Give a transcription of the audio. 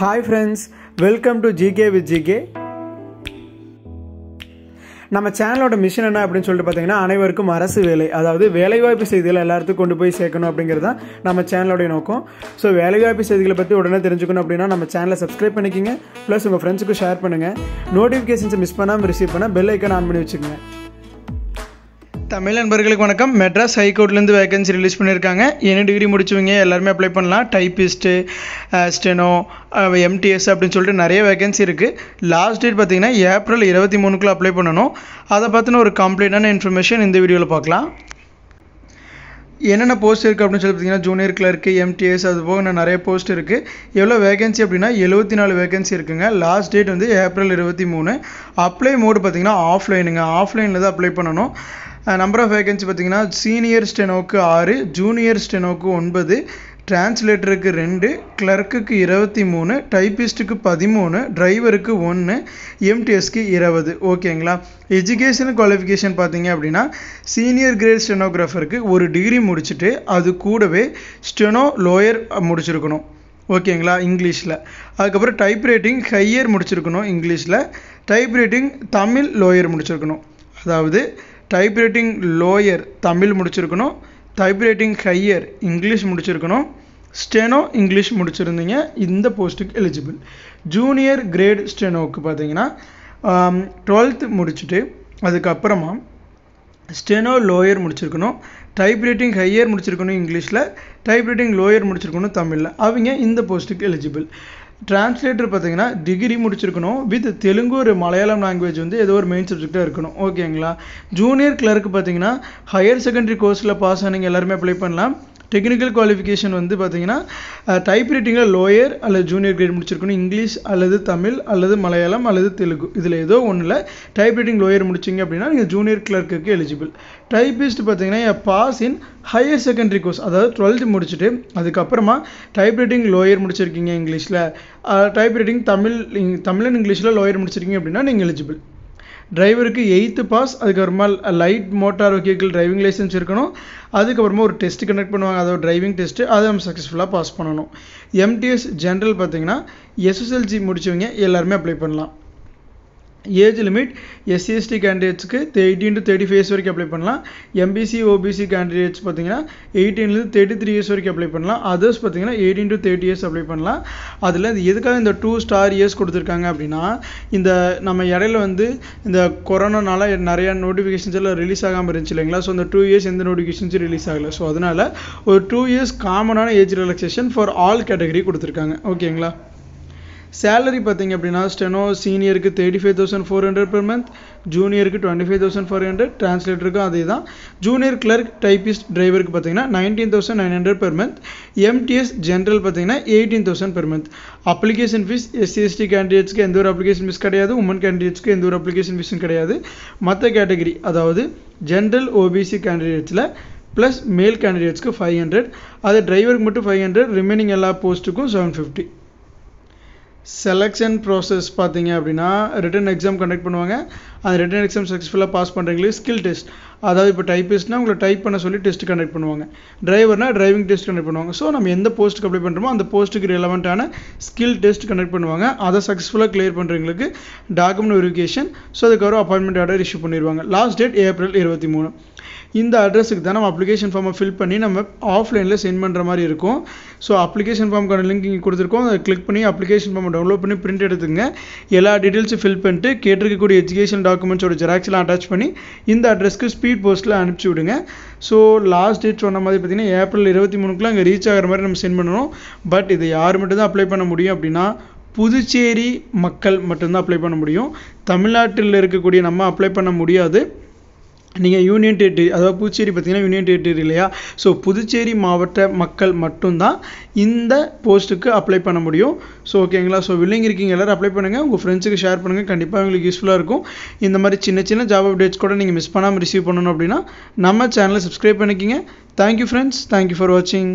Hi friends, welcome to GK with GK. நம்ம சேனலோட mission என்ன அப்படின்னு சொல்லிட்டு பார்த்தீங்கன்னா அனைவருக்கும் அரசு வேலை, அதாவது வேலைவாய்ப்பு செய்திகளை எல்லாத்துக்கும் கொண்டு போய் சேர்க்கணும் அப்படிங்கிறது தான் நம்ம சேனலோடைய நோக்கம். ஸோ வேலைவாய்ப்பு செய்திகளை பற்றி உடனே தெரிஞ்சுக்கணும் அப்படின்னா நம்ம சேனலை சப்ஸ்கிரைப் பண்ணிக்கிங்க, ப்ளஸ் உங்கள் ஃப்ரெண்ட்ஸுக்கும் ஷேர் பண்ணுங்கள். நோட்டிஃபிகேஷன்ஸை மிஸ் பண்ணாமல் ரிசீவ் பண்ண பெல் ஐக்கான் ஆன் பண்ணி வச்சுக்கோங்க. தமிழ் நண்பர்களுக்கு வணக்கம். மெட்ராஸ் ஹைகோர்ட்லேருந்து வேகன்சி ரிலீஸ் பண்ணியிருக்காங்க. என்ன டிகிரி முடிச்சவங்க எல்லாருமே அப்ளை பண்ணலாம். டைப்பிஸ்ட்டு, ஸ்டெனோ, எம்டிஎஸ் அப்படின்னு சொல்லிட்டு நிறைய வேகன்சி இருக்குது. லாஸ்ட் டேட் பார்த்தீங்கன்னா ஏப்ரல் 23 அப்ளை பண்ணணும். அதை பற்றின ஒரு கம்ப்ளீட்டான இன்ஃபர்மேஷன் இந்த வீடியோவில் பார்க்கலாம். என்னென்ன போஸ்ட் இருக்குது அப்படின்னு சொல்லி பார்த்தீங்கன்னா ஜூனியர் கிளர்க்கு, எம்டிஎஸ், அது போக இன்னும் நிறைய போஸ்ட் இருக்குது. எவ்வளோ வேகன்சி அப்படின்னா 74 வேகன்சி இருக்குங்க. லாஸ்ட் டேட் வந்து ஏப்ரல் 23. அப்ளை மோடு பார்த்தீங்கன்னா ஆஃப்லைனுங்க. ஆஃப்லைனில் தான் அப்ளை பண்ணணும். நம்பர் ஆஃப் வேகன்சி பார்த்தீங்கன்னா சீனியர் ஸ்டெனோக்கு 6, ஜூனியர் ஸ்டெனோக்கு 9, டிரான்ஸ்லேட்டருக்கு 2, கிளர்க்குக்கு 23, டைப்பிஸ்ட்டுக்கு 13, டிரைவருக்கு 1, எம்டிஎஸ்க்கு 20. ஓகேங்களா. எஜுகேஷன் குவாலிஃபிகேஷன் பார்த்தீங்க அப்படின்னா சீனியர் கிரேட் ஸ்டெனோகிராஃபருக்கு ஒரு டிகிரி முடிச்சுட்டு அது கூடவே ஸ்டெனோ லோயர் முடிச்சிருக்கணும். ஓகேங்களா, இங்கிலீஷில். அதுக்கப்புறம் டைப் ரைட்டிங் ஹையர் முடிச்சிருக்கணும் இங்கிலீஷில். டைப் ரைட்டிங் தமிழ் லோயர் முடிச்சிருக்கணும். அதாவது டைப் ரைட்டிங் லோயர் தமிழ் முடிச்சிருக்கணும், டைப் ரைட்டிங் ஹையர் இங்கிலீஷ் முடிச்சிருக்கணும், ஸ்டெனோ இங்கிலீஷ் முடிச்சிருந்தீங்க இந்த போஸ்ட்டுக்கு எலிஜிபிள். ஜூனியர் கிரேட் ஸ்டெனோவுக்கு பார்த்தீங்கன்னா 12th முடிச்சுட்டு அதுக்கப்புறமா ஸ்டெனோ லோயர் முடிச்சிருக்கணும், டைப் ரைட்டிங் ஹையர் முடிச்சிருக்கணும் இங்கிலீஷில், டைப் ரைட்டிங் லோயர் முடிச்சிருக்கணும் தமிழில். அவங்க இந்த போஸ்ட்டுக்கு எலிஜிபிள். டிரான்ஸ்லேட்டர் பார்த்தீங்கன்னா டிகிரி முடிச்சிருக்கணும் வித் தெலுங்கு ஒரு மலையாளம் லாங்குவேஜ் வந்து ஏதோ ஒரு மெயின் சப்ஜெக்டாக இருக்கணும். ஓகேங்களா. ஜூனியர் கிளர்க்கு பார்த்தீங்கன்னா ஹையர் செகண்டரி கோர்ஸில் பாஸ் ஆனவங்க எல்லாருமே அப்ளை பண்ணலாம். டெக்னிக்கல் குவாலிஃபிகேஷன் வந்து பார்த்தீங்கன்னா டைப் ரைட்டிங்கில் லோயர் அல்லது ஜூனியர் கிரேட் முடிச்சிருக்கணும், இங்கிலீஷ் அல்லது தமிழ் அல்லது மலையாளம் அல்லது தெலுங்கு இதில் ஏதோ ஒன்றில் டைப் ரைட்டிங் லோயர் முடிச்சிங்க அப்படின்னா நீங்கள் ஜூனியர் கிளர்க்கு எலிஜிபிள். டைப்பிஸ்ட் பார்த்தீங்கன்னா pass in higher secondary course, அதாவது 12th முடிச்சுட்டு அதுக்கப்புறமா டைப் ரைட்டிங் லோயர் முடிச்சிருக்கீங்க இங்கிலீஷில், டைப் ரைட்டிங் தமிழ் அண்ட் இங்கிலீஷில் லோயர் முடிச்சிருக்கீங்க அப்படின்னா நீங்கள் எலிஜிபிள். டிரைவருக்கு 8th பாஸ், அதுக்கப்புறமா light motor vehicle driving licence இருக்கணும். அதுக்கப்புறமா ஒரு டெஸ்ட் கண்டக்ட் பண்ணுவாங்க, அதாவது டிரைவிங் டெஸ்ட்டு, அதை நம்ம சக்ஸஸ்ஃபுல்லாக பாஸ் பண்ணணும். எம்டிஎஸ் ஜென்ரல் பார்த்தீங்கன்னா எஸ்எஸ்எல்சி முடிச்சவங்க எல்லாருமே அப்ளை பண்ணலாம். ஏஜ் லிமிட் எஸ்சிஎஸ்டி கேண்டிடேட்ஸ்க்கு 18 to 35 இயர்ஸ் வரைக்கும் அப்ளை பண்ணலாம். எம்பிசி ஓபிசி கேண்டிடேட்ஸ் பார்த்தீங்கன்னா 18 to 33 இயர்ஸ் வரைக்கும் அப்ளை பண்ணலாம். அதர்ஸ் பார்த்தீங்கன்னா 18 to 30 இயர்ஸ் அப்ளை பண்ணலாம். அதில் எதுக்காக இந்த 2 ஸ்டார் இயர்ஸ் கொடுத்துருக்காங்க அப்படின்னா இந்த நம்ம இடையில வந்து இந்த கொரோனானால நிறையா நோட்டிஃபிகேஷன்ஸ் எல்லாம் ரிலீஸ் ஆகாமல் இருந்துச்சு இல்லைங்களா. ஸோ அந்த 2 இயர்ஸ் எந்த நோட்டிஃபிகேஷன்ஸும் ரிலீஸ் ஆகலை. ஸோ அதனால் ஒரு 2 இயர்ஸ் காமனான age relaxation for all category கொடுத்துருக்காங்க. ஓகேங்களா. சேலரி பார்த்தீங்க அப்படின்னா ஸ்டெனோ சீனியருக்கு 35,400 per month, ஜூனியருக்கு 25,400, டிரான்ஸ்லேட்டருக்கும் அதே தான். ஜூனியர் கிளர்க், டைப்பிஸ்ட், டிரைவருக்கு பார்த்தீங்கன்னா 19,900 per month. எம்டிஎஸ் ஜென்ரல் பார்த்தீங்கன்னா 18,000 per month. Application fees SC ST கேண்டிடேட்ஸ்க்கு எந்த ஒரு அப்ளிகேஷன் ஃபீஸ் கிடையாது, உமன் கேண்டிடேட்ஸ்க்கு எந்த ஒரு அப்ளிகேஷன் ஃபீஸும் கிடையாது. மற்ற கேட்டகரி அதாவது ஜென்ரல் ஓபிசி கேண்டிடேட்ஸில் ப்ளஸ் மேல் கேண்டிடேட்ஸ்க்கு 500, அது டிரைவருக்கு மட்டும் 500, ரிமைனிங் எல்லா போஸ்ட்டுக்கும் 750. செலெக்ஷன் ப்ராசஸ் பார்த்தீங்க அப்படின்னா ரிட்டன் எக்ஸாம் கண்டக்ட் பண்ணுவாங்க. அந்த ரிட்டன் எக்ஸாம் சக்ஸஸ்ஃபுல்லாக பாஸ் பண்ணுறீங்களே ஸ்கில் டெஸ்ட், அதாவது இப்போ டைப்பிஸ்ட்னா உங்களை டைப் பண்ண சொல்லி டெஸ்ட் கண்டக்ட் பண்ணுவாங்க. டிரைவர்னா டிரைவிங் டெஸ்ட் கண்டக்ட் பண்ணுவாங்க. ஸோ நம்ம எந்த போஸ்ட்டுக்கு அப்ளை பண்ணுறோமோ அந்த போஸ்ட்டுக்கு ரிலவெண்ட்டான ஸ்கில் டெஸ்ட் கண்டக்ட் பண்ணுவாங்க. அதை சக்ஸஸ்ஃபுல்லாக கிளியர் பண்ணுறவங்களுக்கு டாக்குமெண்ட் வெரிஃபிகேஷன், ஸோ அதுக்கப்புறம் அப்பாயின்மெண்ட் ஆர்டர் இஷ்யூ பண்ணிடுவாங்க. Last date April 23. இந்த அட்ரஸுக்கு தான் நம்ம அப்ளிகேஷன் ஃபார்மை ஃபில் பண்ணி நம்ம ஆஃப்லைனில் சென்ட் பண்ணுற மாதிரி இருக்கும். ஸோ அப்ளிகேஷன் ஃபார்முக்கான லிங்க் இங்கே கொடுத்துருக்கோம். அதை கிளிக் பண்ணி அப்ளிகேஷன் ஃபார்மை டவுன்லோட் பண்ணி பிரிண்ட் எடுத்துங்க. எல்லா டீட்டெயில்ஸும் ஃபில் பண்ணிட்டு கேட்டிருக்கக்கூடிய எஜுகேஷன் டாக்குமெண்ட்ஸோட ஜெராக்ஸ்லாம் அட்டாச் பண்ணி இந்த அட்ரஸ்க்கு ஸ்பீட் போஸ்ட்டில் அனுப்பிச்சி விடுங்க. ஸோ லாஸ்ட் டேட் சொன்ன மாதிரி பார்த்தீங்கன்னா ஏப்ரல் 23 அங்கே ரீச் ஆகிற மாதிரி நம்ம சென்ட் பண்ணணும். பட் இது யார் மட்டும் தான் அப்ளை பண்ண முடியும் அப்படின்னா புதுச்சேரி மக்கள் மட்டும்தான் அப்ளை பண்ண முடியும். தமிழ்நாட்டில் இருக்கக்கூடிய நம்ம அப்ளை பண்ண முடியாது. நீங்கள் யூனியன் டெரிட்டரி, அதாவது புதுச்சேரி பார்த்தீங்கன்னா யூனியன் டெரிட்டரி இல்லையா. ஸோ புதுச்சேரி மாவட்ட மக்கள் மட்டும்தான் இந்த போஸ்ட்டுக்கு அப்ளை பண்ண முடியும். ஸோ ஓகேங்களா. ஸோ வில்லிங் இருக்கீங்க எல்லோரும் அப்ளை பண்ணுங்கள், உங்கள் ஃப்ரெண்ட்ஸுக்கு ஷேர் பண்ணுங்கள், கண்டிப்பாக உங்களுக்கு யூஸ்ஃபுல்லாக இருக்கும். இந்த மாதிரி சின்ன சின்ன ஜாப் அப்டேட்ஸ் கூட நீங்கள் மிஸ் பண்ணாமல் ரிசீவ் பண்ணணும் அப்படின்னா நம்ம சேனலை சப்ஸ்கிரைப் பண்ணிக்கிங்க. தேங்க்யூ ஃப்ரெண்ட்ஸ், தேங்க்யூ ஃபார் வாட்சிங்.